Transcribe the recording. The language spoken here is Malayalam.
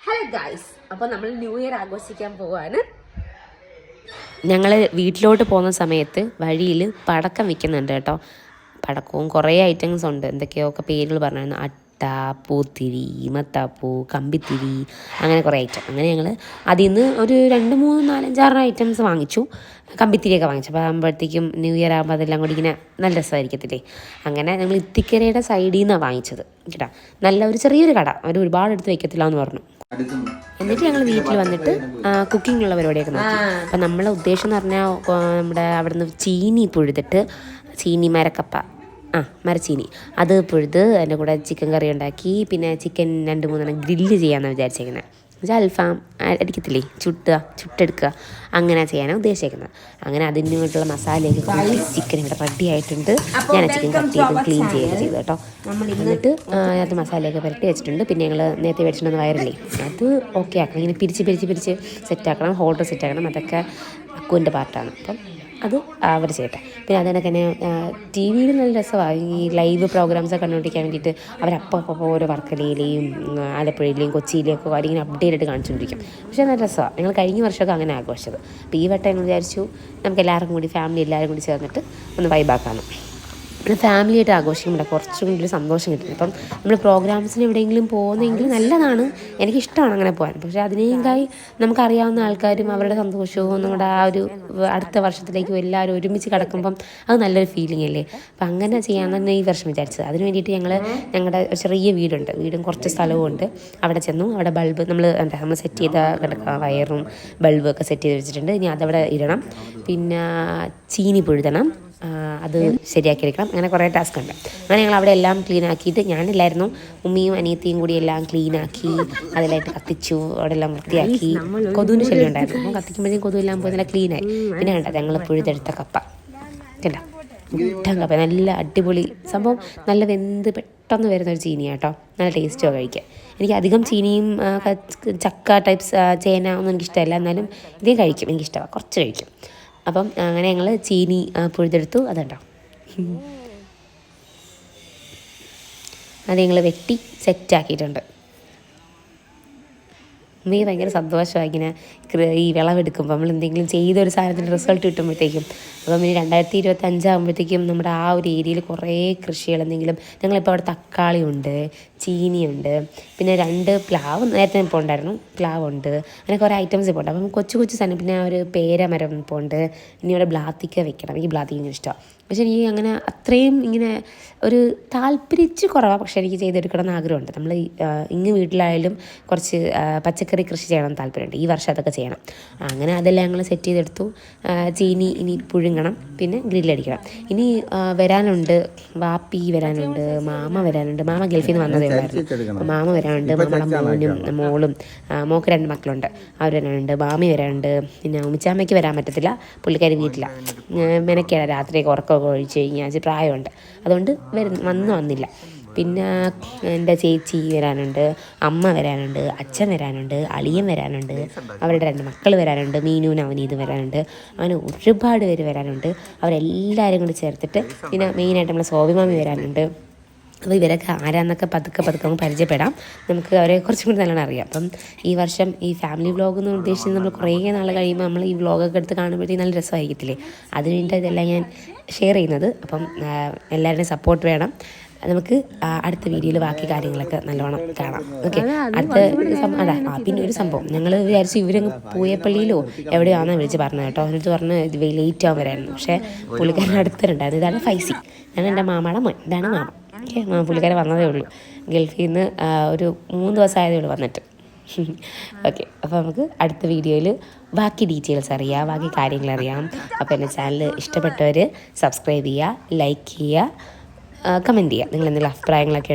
ഹലോ ഗൈസ്, അപ്പോൾ നമ്മൾ ന്യൂ ഇയർ ആഘോഷിക്കാൻ പോവാണ്. ഞങ്ങൾ വീട്ടിലോട്ട് പോകുന്ന സമയത്ത് വഴിയിൽ പടക്കം വിൽക്കുന്നുണ്ട് കേട്ടോ. പടക്കവും കുറേ ഐറ്റംസ് ഉണ്ട്, എന്തൊക്കെയൊക്കെ പേരുകൾ പറഞ്ഞായിരുന്നു. അട്ട, പൂത്തിരി, മത്താപ്പൂ, കമ്പിത്തിരി, അങ്ങനെ കുറേ ഐറ്റം. അങ്ങനെ ഞങ്ങൾ അതിൽ നിന്ന് ഒരു 2, 3, 4, 5, 6 ഐറ്റംസ് വാങ്ങിച്ചു. കമ്പിത്തിരിയൊക്കെ വാങ്ങിച്ചു. അപ്പോൾ ആകുമ്പോഴത്തേക്കും ന്യൂ ഇയർ ആകുമ്പോൾ അതെല്ലാം കൂടി ഇങ്ങനെ നല്ല രസമായിരിക്കത്തില്ലേ. അങ്ങനെ ഞങ്ങൾ ഇത്തിക്കരയുടെ സൈഡിൽ നിന്നാണ് വാങ്ങിച്ചത് കേട്ടോ. നല്ല ഒരു ചെറിയൊരു കട, അവർ ഒരുപാട് എടുത്ത് വയ്ക്കത്തില്ല എന്ന് പറഞ്ഞു. എന്നിട്ട് ഞങ്ങൾ വീട്ടിൽ വന്നിട്ട് കുക്കിംഗ് ഉള്ള പരിപാടിയൊക്കെ നോക്കി. അപ്പം നമ്മളെ ഉദ്ദേശം എന്ന് പറഞ്ഞാൽ നമ്മുടെ അവിടെ നിന്ന് ചീനി പുഴുതിട്ട്, ചീനി മരക്കപ്പ, മരച്ചീനി അത് പുഴുത് അതിൻ്റെ കൂടെ ചിക്കൻ കറി ഉണ്ടാക്കി, പിന്നെ ചിക്കൻ 2-3 ഗ്രില്ല് ചെയ്യാമെന്നാണ് വിചാരിച്ചേക്കുന്നത്. എന്നുവെച്ചാൽ അൽഫാം അടിക്കത്തില്ലേ, ചുട്ടെടുക്കുക, അങ്ങനെ ചെയ്യാനാണ് ഉദ്ദേശിക്കുന്നത്. അങ്ങനെ അതിന് വേണ്ടിയിട്ടുള്ള മസാലയൊക്കെ കൂട്ടി ചിക്കൻ ഇവിടെ റെഡി ആയിട്ടുണ്ട്. ഞാൻ ചിക്കൻ കട്ട് ചെയ്ത് ക്ലീൻ ചെയ്യുകയൊക്കെ ചെയ്തു കേട്ടോ. എന്നിട്ട് അത് മസാലയൊക്കെ പുരട്ടി വെച്ചിട്ടുണ്ട്. പിന്നെ ഞങ്ങൾ നേരത്തെ മേടിച്ചിട്ടുണ്ടെന്ന് വയറില്ലേ, അത് ഓക്കെ ആക്കണം. ഇങ്ങനെ പിരിച്ച് സെറ്റാക്കണം, ഹോൾഡർ സെറ്റാക്കണം. അതൊക്കെ അക്കുവിൻ്റെ പാർട്ടാണ്. അപ്പം അത് അവർ ചെയ്യട്ടെ. പിന്നെ അതിനൊക്കെ തന്നെ ടി വിയിൽ നല്ല രസമാണ്. ഈ ലൈവ് പ്രോഗ്രാംസൊക്കെ കണ്ടുപിടിക്കാൻ വേണ്ടിയിട്ട് അവരപ്പോൾ ഓരോ വർക്കലയിലെയും ആലപ്പുഴയിലെയും കൊച്ചിയിലെയും ഒക്കെ കാര്യം ഇങ്ങനെ അപ്ഡേറ്റ് ആയിട്ട് കാണിച്ചുകൊണ്ടിരിക്കും. പക്ഷേ നല്ല രസമാണ്. ഞങ്ങൾ കഴിഞ്ഞ വർഷമൊക്കെ അങ്ങനെ ആഘോഷിച്ചത്. അപ്പോൾ ഈ വട്ടം ഞങ്ങൾ വിചാരിച്ചു നമുക്ക് എല്ലാവർക്കും കൂടി, ഫാമിലി എല്ലാവരും കൂടി ചേർന്നിട്ട് ഒന്ന് വൈബാക്കാനും. പിന്നെ ഫാമിലിയായിട്ട് ആഘോഷിക്കുമ്പോൾ കുറച്ചും കൂടി ഒരു സന്തോഷം കിട്ടും. ഇപ്പം നമ്മൾ പ്രോഗ്രാംസിന് എവിടെയെങ്കിലും പോകുന്നെങ്കിൽ നല്ലതാണ്, എനിക്കിഷ്ടമാണ് അങ്ങനെ പോകാൻ. പക്ഷേ അതിനേക്കായി നമുക്കറിയാവുന്ന ആൾക്കാരും അവരുടെ സന്തോഷവും നമ്മുടെ ആ ഒരു അടുത്ത വർഷത്തിലേക്കും എല്ലാവരും ഒരുമിച്ച് കിടക്കുമ്പം അത് നല്ലൊരു ഫീലിംഗ് അല്ലേ. അപ്പം അങ്ങനെ ചെയ്യാമെന്ന് തന്നെ ഈ വർഷം വിചാരിച്ചത്. അതിന് വേണ്ടിയിട്ട് ഞങ്ങളുടെ ചെറിയ വീടും കുറച്ച് സ്ഥലവും ഉണ്ട്. അവിടെ ചെന്നു. അവിടെ ബൾബ് നമ്മൾ സെറ്റ് ചെയ്ത വയറും ബൾബും ഒക്കെ സെറ്റ് ചെയ്ത് വെച്ചിട്ടുണ്ട്. ഇനി അതവിടെ ഇടണം. പിന്നെ ചീനി പുഴുതണം, അത് ശരിയാക്കി എടുക്കണം. അങ്ങനെ കുറേ ടാസ്ക് ഉണ്ട്. അങ്ങനെ ഞങ്ങൾ അവിടെ എല്ലാം ക്ലീൻ ആക്കിയിട്ട്, ഞാനില്ലായിരുന്നു, ഉമ്മിയും അനിയത്തിയും കൂടി എല്ലാം ക്ലീനാക്കി അതിലായിട്ട് കത്തിച്ചു. അവിടെ എല്ലാം വൃത്തിയാക്കി. കൊതുവിൻ്റെ ശല്യം ഉണ്ടായിരുന്നു. അപ്പം കത്തിക്കുമ്പോഴത്തേക്കും കൊതുവെല്ലാം പോയി നല്ല ക്ലീനായി. പിന്നെ കണ്ട ഞങ്ങൾ പുഴുതെടുത്ത കപ്പ കേട്ടോ, മുട്ടൻ കപ്പ, നല്ല അടിപൊളി സംഭവം. നല്ല വെന്ത് പെട്ടെന്ന് വരുന്നൊരു ചീനിയാണ് കേട്ടോ. നല്ല ടേസ്റ്റോ കഴിക്കാൻ. എനിക്ക് അധികം ചീനിയും ചക്ക ടൈപ്സ് ചേന ഒന്നും എനിക്കിഷ്ടമല്ല, എന്നാലും ഇതേ കഴിക്കും, എനിക്കിഷ്ടമാണ്, കുറച്ച് കഴിക്കും. അപ്പം അങ്ങനെ ഞങ്ങൾ ചീനി പുഴുതെടുത്തു. അതുണ്ടോ, അത് ഞങ്ങൾ വെട്ടി സെറ്റാക്കിയിട്ടുണ്ട്. ഉമ്മയ്ക്ക് ഭയങ്കര സന്തോഷമാണ് ഇങ്ങനെ ഈ വിളവെടുക്കുമ്പോൾ നമ്മൾ എന്തെങ്കിലും ചെയ്തൊരു സാധനത്തിൻ്റെ റിസൾട്ട് കിട്ടുമ്പോഴത്തേക്കും. അപ്പം ഇനി 2025 ആകുമ്പോഴത്തേക്കും നമ്മുടെ ആ ഒരു ഏരിയയിൽ കുറേ കൃഷികൾ എന്തെങ്കിലും, ഞങ്ങളിപ്പോൾ അവിടെ തക്കാളി ഉണ്ട്, ചീനിയുണ്ട്, പിന്നെ 2 പ്ലാവ് നേരത്തെ ഇപ്പോൾ ഉണ്ടായിരുന്നു, പ്ലാവുണ്ട്, അങ്ങനെ കുറേ ഐറ്റംസ് ഇപ്പോൾ ഉണ്ട്. അപ്പം കൊച്ചു സാധനം, പിന്നെ ഒരു പേരമരം ഇപ്പോൾ ഉണ്ട്. ഇനി ഇവിടെ ബ്ലാത്തിക്ക വെക്കണം. എനിക്ക് ബ്ലാത്തിക്ക ഇഷ്ടമാണ്. പക്ഷേ എനിക്ക് അങ്ങനെ അത്രയും ഇങ്ങനെ ഒരു താല്പര്യച്ച് കുറവാണ്. പക്ഷേ എനിക്ക് ചെയ്തെടുക്കണം എന്ന് ആഗ്രഹമുണ്ട്. നമ്മൾ ഇങ്ങ് വീട്ടിലായാലും കുറച്ച് പച്ചക്കറി കൃഷി ചെയ്യണം താല്പര്യമുണ്ട്. ഈ വർഷം അതൊക്കെ ചെയ്യണം. അങ്ങനെ അതെല്ലാം ഞങ്ങൾ സെറ്റ് ചെയ്തെടുത്തു. ചീനി ഇനി പുഴുങ്ങണം, പിന്നെ ഗ്രില്ലടിക്കണം. ഇനി വരാനുണ്ട്, വാപ്പി വരാനുണ്ട്, മാമ വരാനുണ്ട്. മാമ ഗൾഫിൽ നിന്ന് വന്നതേ ഉള്ളായിരുന്നു. മാമ വരാനുണ്ട്, മാമയുടെ മോളും, മോൾക്ക് 2 മക്കളുണ്ട്, അവർ വരാനുണ്ട്. മാമി വരാനുണ്ട്. പിന്നെ ഉമ്മിച്ചാമ്മയ്ക്ക് വരാൻ പറ്റത്തില്ല, പുള്ളിക്കാരി വീട്ടിലാണ്. മെനക്കേടാ, രാത്രിയൊക്കെ ഉറക്കമൊക്കെ ഒഴിച്ച് കഴിഞ്ഞാൽ പ്രായമുണ്ട്, അതുകൊണ്ട് വന്നില്ല. പിന്നെ എൻ്റെ ചേച്ചി വരാനുണ്ട്, അമ്മ വരാനുണ്ട്, അച്ഛൻ വരാനുണ്ട്, അളിയൻ വരാനുണ്ട്, അവരുടെ 2 മക്കൾ വരാനുണ്ട്, മീനു നവനീത് വരാനുണ്ട്. അങ്ങനെ ഒരുപാട് പേര് വരാനുണ്ട്. അവരെല്ലാവരും കൂടി ചേർത്തിട്ട്, പിന്നെ മെയിനായിട്ട് നമ്മളെ സോഭിമാമി വരാനുണ്ട്. അപ്പോൾ ഇവരൊക്കെ ആരാന്നൊക്കെ പതുക്കെ നമുക്ക് പരിചയപ്പെടാം. നമുക്ക് അവരെ കുറച്ചും കൂടി നല്ലോണം അറിയാം. അപ്പം ഈ വർഷം ഈ ഫാമിലി വ്ളോഗ് എന്ന് ഉദ്ദേശിച്ച് നമ്മൾ കുറേ നാൾ കഴിയുമ്പോൾ നമ്മൾ ഈ വ്ളോഗൊക്കെ എടുത്ത് കാണുമ്പോഴത്തേക്കും നല്ല രസമായിരിക്കത്തില്ലേ. അതിന് വേണ്ടി ഇതെല്ലാം ഞാൻ ഷെയർ ചെയ്യുന്നത്. അപ്പം എല്ലാവരുടെയും സപ്പോർട്ട് വേണം. നമുക്ക് അടുത്ത വീഡിയോയിൽ ബാക്കി കാര്യങ്ങളൊക്കെ നല്ലോണം കാണാം. ഓക്കെ, പിന്നെ ഒരു സംഭവം ഞങ്ങൾ വിചാരിച്ചു ഇവരങ്ങ് പൂയപ്പള്ളിയിലോ എവിടെയാണെന്ന് വിളിച്ച് പറഞ്ഞു കേട്ടോ. എന്നിട്ട് പറഞ്ഞ് ലേറ്റ് ആകാൻ വരായിരുന്നു. പക്ഷേ പുള്ളിക്കാരൻ അടുത്തുണ്ടായിരുന്നു. ഇതാണ് ഫൈസി, ഞാൻ എൻ്റെ മാമയുടെ മോൻ, ഇതാണ് മാമ. ഓക്കെ, പുള്ളിക്കാരൻ വന്നതേ ഉള്ളൂ ഗൾഫിൽ നിന്ന്, ഒരു 3 ദിവസം ആയതേ ഉള്ളൂ വന്നിട്ട്. ഓക്കെ, അപ്പോൾ നമുക്ക് അടുത്ത വീഡിയോയിൽ ബാക്കി ഡീറ്റെയിൽസ് അറിയാം, ബാക്കി കാര്യങ്ങൾ അറിയാം. അപ്പോൾ എൻ്റെ ചാനൽ ഇഷ്ടപ്പെട്ടവർ സബ്സ്ക്രൈബ് ചെയ്യുക, ലൈക്ക് ചെയ്യുക, കമൻറ്റ് ചെയ്യുക. നിങ്ങൾ എന്തെങ്കിലും അഭിപ്രായങ്ങളൊക്കെ